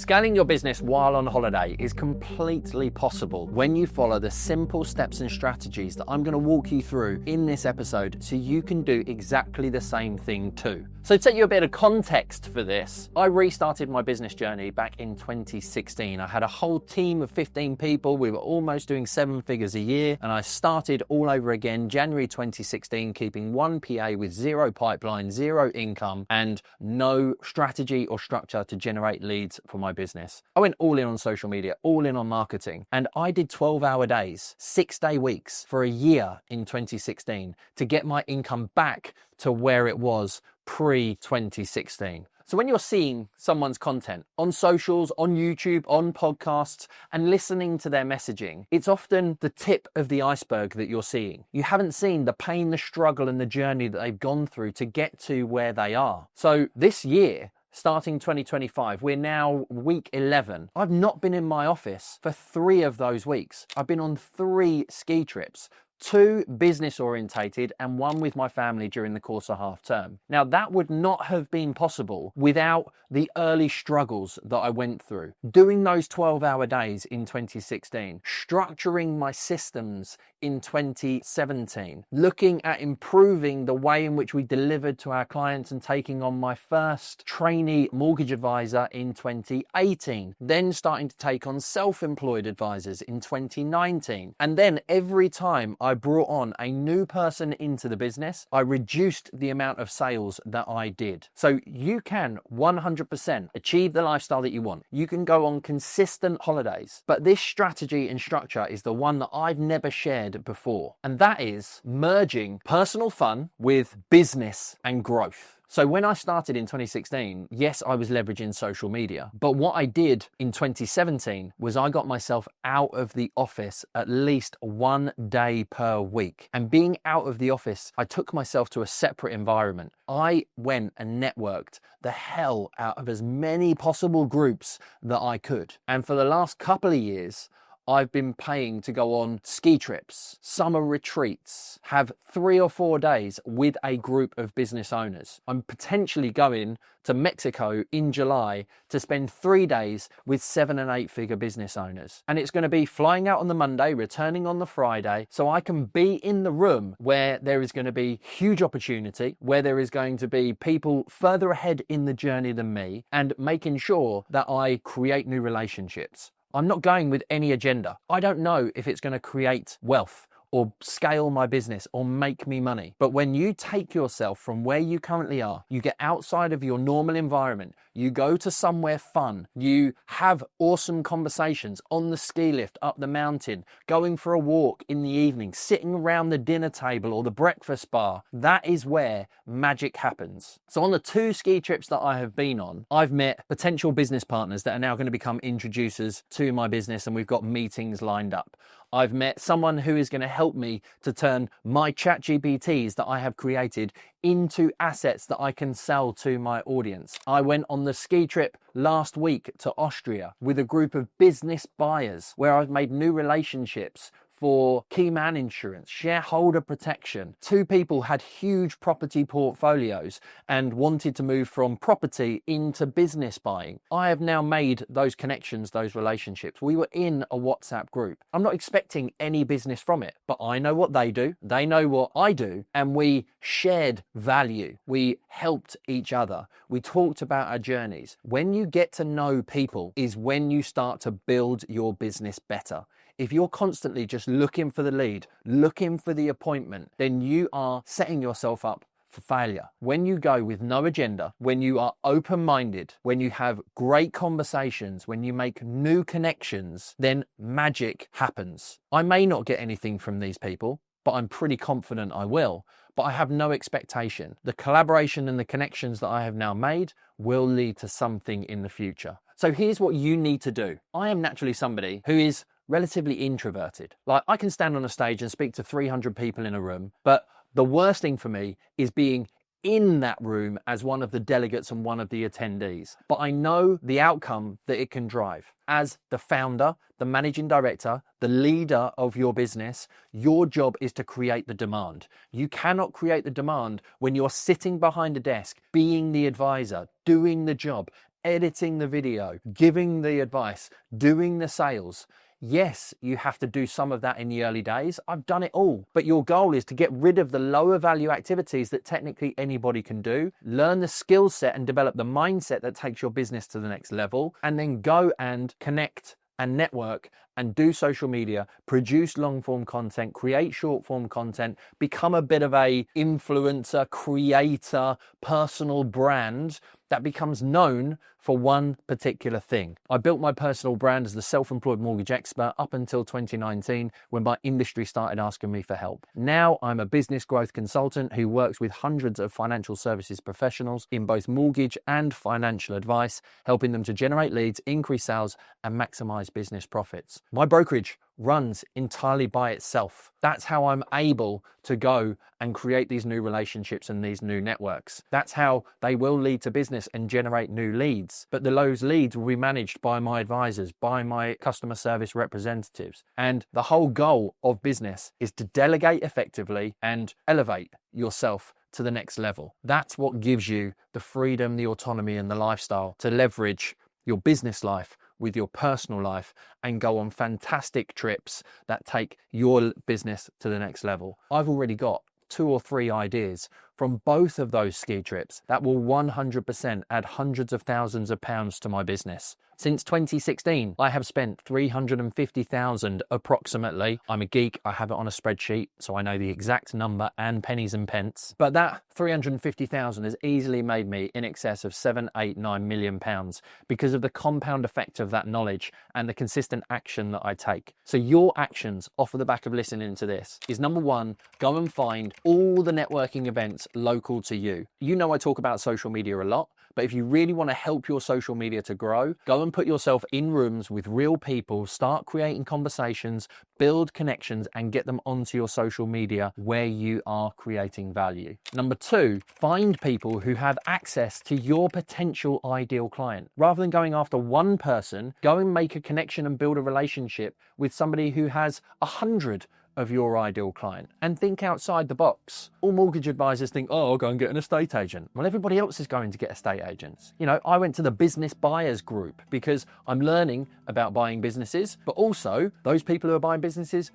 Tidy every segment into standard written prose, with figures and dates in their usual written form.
Scaling your business while on holiday is completely possible when you follow the simple steps and strategies that I'm going to walk you through in this episode so you can do exactly the same thing too. So to set you a bit of context for this, I restarted my business journey back in 2016. I had a whole team of 15 people. We were almost doing 7 figures a year, and I started all over again January 2016, keeping 1 PA with 0 pipeline, 0 income, and no strategy or structure to generate leads for my business. I went all in on social media, all in on marketing, and I did 12-hour days, 6-day weeks for a year in 2016 to get my income back to where it was pre-2016. So when you're seeing someone's content on socials, on YouTube, on podcasts, and listening to their messaging, it's often the tip of the iceberg that you're seeing. You haven't seen the pain, the struggle, and the journey that they've gone through to get to where they are. So this year, starting 2025, we're now week 11. I've not been in my office for 3 of those weeks. I've been on 3 ski trips, 2 business orientated and 1 with my family during the course of half term. Now that would not have been possible without the early struggles that I went through. Doing those 12-hour days in 2016, structuring my systems in 2017, looking at improving the way in which we delivered to our clients and taking on my first trainee mortgage advisor in 2018, then starting to take on self-employed advisors in 2019. And then every time I brought on a new person into the business, I reduced the amount of sales that I did. So you can 100% achieve the lifestyle that you want. You can go on consistent holidays, but this strategy and structure is the one that I've never shared before. And that is merging personal fun with business and growth. So when I started in 2016, yes, I was leveraging social media. But what I did in 2017 was I got myself out of the office at least 1 day per week. And being out of the office, I took myself to a separate environment. I went and networked the hell out of as many possible groups that I could. And for the last couple of years, I've been paying to go on ski trips, summer retreats, have 3 or 4 days with a group of business owners. I'm potentially going to Mexico in July to spend 3 days with 7 and 8 figure business owners. And it's going to be flying out on the Monday, returning on the Friday, so I can be in the room where there is going to be huge opportunity, where there is going to be people further ahead in the journey than me, and making sure that I create new relationships. I'm not going with any agenda. I don't know if it's going to create wealth or scale my business or make me money. But when you take yourself from where you currently are, you get outside of your normal environment, you go to somewhere fun, you have awesome conversations on the ski lift, up the mountain, going for a walk in the evening, sitting around the dinner table or the breakfast bar, that is where magic happens. So on the 2 ski trips that I have been on, I've met potential business partners that are now going to become introducers to my business, and we've got meetings lined up. I've met someone who is going to help me to turn my chat GPTs that I have created into assets that I can sell to my audience. I went on the ski trip last week to Austria with a group of business buyers where I've made new relationships for key man insurance, shareholder protection. 2 people had huge property portfolios and wanted to move from property into business buying. I have now made those connections, those relationships. We were in a WhatsApp group. I'm not expecting any business from it, but I know what they do, they know what I do, and we shared value. We helped each other. We talked about our journeys. When you get to know people is when you start to build your business better. If you're constantly just looking for the lead, looking for the appointment, then you are setting yourself up for failure. When you go with no agenda, when you are open-minded, when you have great conversations, when you make new connections, then magic happens. I may not get anything from these people, but I'm pretty confident I will. But I have no expectation. The collaboration and the connections that I have now made will lead to something in the future. So here's what you need to do. I am naturally somebody who is relatively introverted. Like, I can stand on a stage and speak to 300 people in a room, but the worst thing for me is being in that room as one of the delegates and one of the attendees. But I know the outcome that it can drive. As the founder, the managing director, the leader of your business, your job is to create the demand. You cannot create the demand when you're sitting behind a desk, being the advisor, doing the job, editing the video, giving the advice, doing the sales. Yes, you have to do some of that in the early days. I've done it all. But your goal is to get rid of the lower value activities that technically anybody can do, learn the skill set and develop the mindset that takes your business to the next level, and then go and connect and network and do social media, produce long form content, create short form content, become a bit of a influencer, creator, personal brand that becomes known for one particular thing. I built my personal brand as the self-employed mortgage expert up until 2019 when my industry started asking me for help. Now I'm a business growth consultant who works with hundreds of financial services professionals in both mortgage and financial advice, helping them to generate leads, increase sales, and maximize business profits. My brokerage runs entirely by itself. That's how I'm able to go and create these new relationships and these new networks. That's how they will lead to business and generate new leads. But those leads will be managed by my advisors, by my customer service representatives. And the whole goal of business is to delegate effectively and elevate yourself to the next level. That's what gives you the freedom, the autonomy, and the lifestyle to leverage your business life with your personal life and go on fantastic trips that take your business to the next level. I've already got 2 or 3 ideas from both of those ski trips that will 100% add hundreds of thousands of pounds to my business. Since 2016, I have spent 350,000 approximately. I'm a geek, I have it on a spreadsheet, so I know the exact number and pennies and pence. But that 350,000 has easily made me in excess of 7, 8, 9 million pounds because of the compound effect of that knowledge and the consistent action that I take. So your actions off of the back of listening to this is, number 1, go and find all the networking events local to you. You know I talk about social media a lot, but if you really want to help your social media to grow, go and put yourself in rooms with real people, start creating conversations, build connections, and get them onto your social media where you are creating value. Number 2, find people who have access to your potential ideal client. Rather than going after one person, go and make a connection and build a relationship with somebody who has 100 of your ideal client, and think outside the box. All mortgage advisors think, oh, I'll go and get an estate agent. Well, everybody else is going to get estate agents. You know, I went to the business buyers group because I'm learning about buying businesses, but also those people who are buying businesses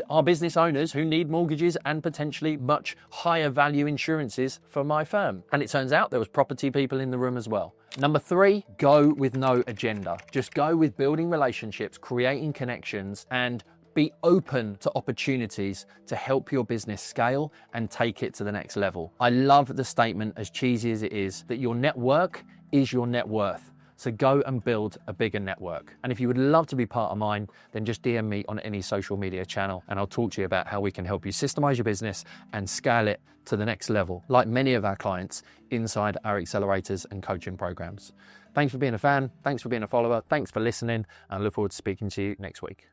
are business owners who need mortgages and potentially much higher value insurances for my firm. And it turns out there was property people in the room as well. Number 3, go with no agenda. Just go with building relationships, creating connections, and be open to opportunities to help your business scale and take it to the next level. I love the statement, as cheesy as it is, that your network is your net worth. So go and build a bigger network. And if you would love to be part of mine, then just DM me on any social media channel and I'll talk to you about how we can help you systemize your business and scale it to the next level, like many of our clients inside our accelerators and coaching programs. Thanks for being a fan. Thanks for being a follower. Thanks for listening. And I look forward to speaking to you next week.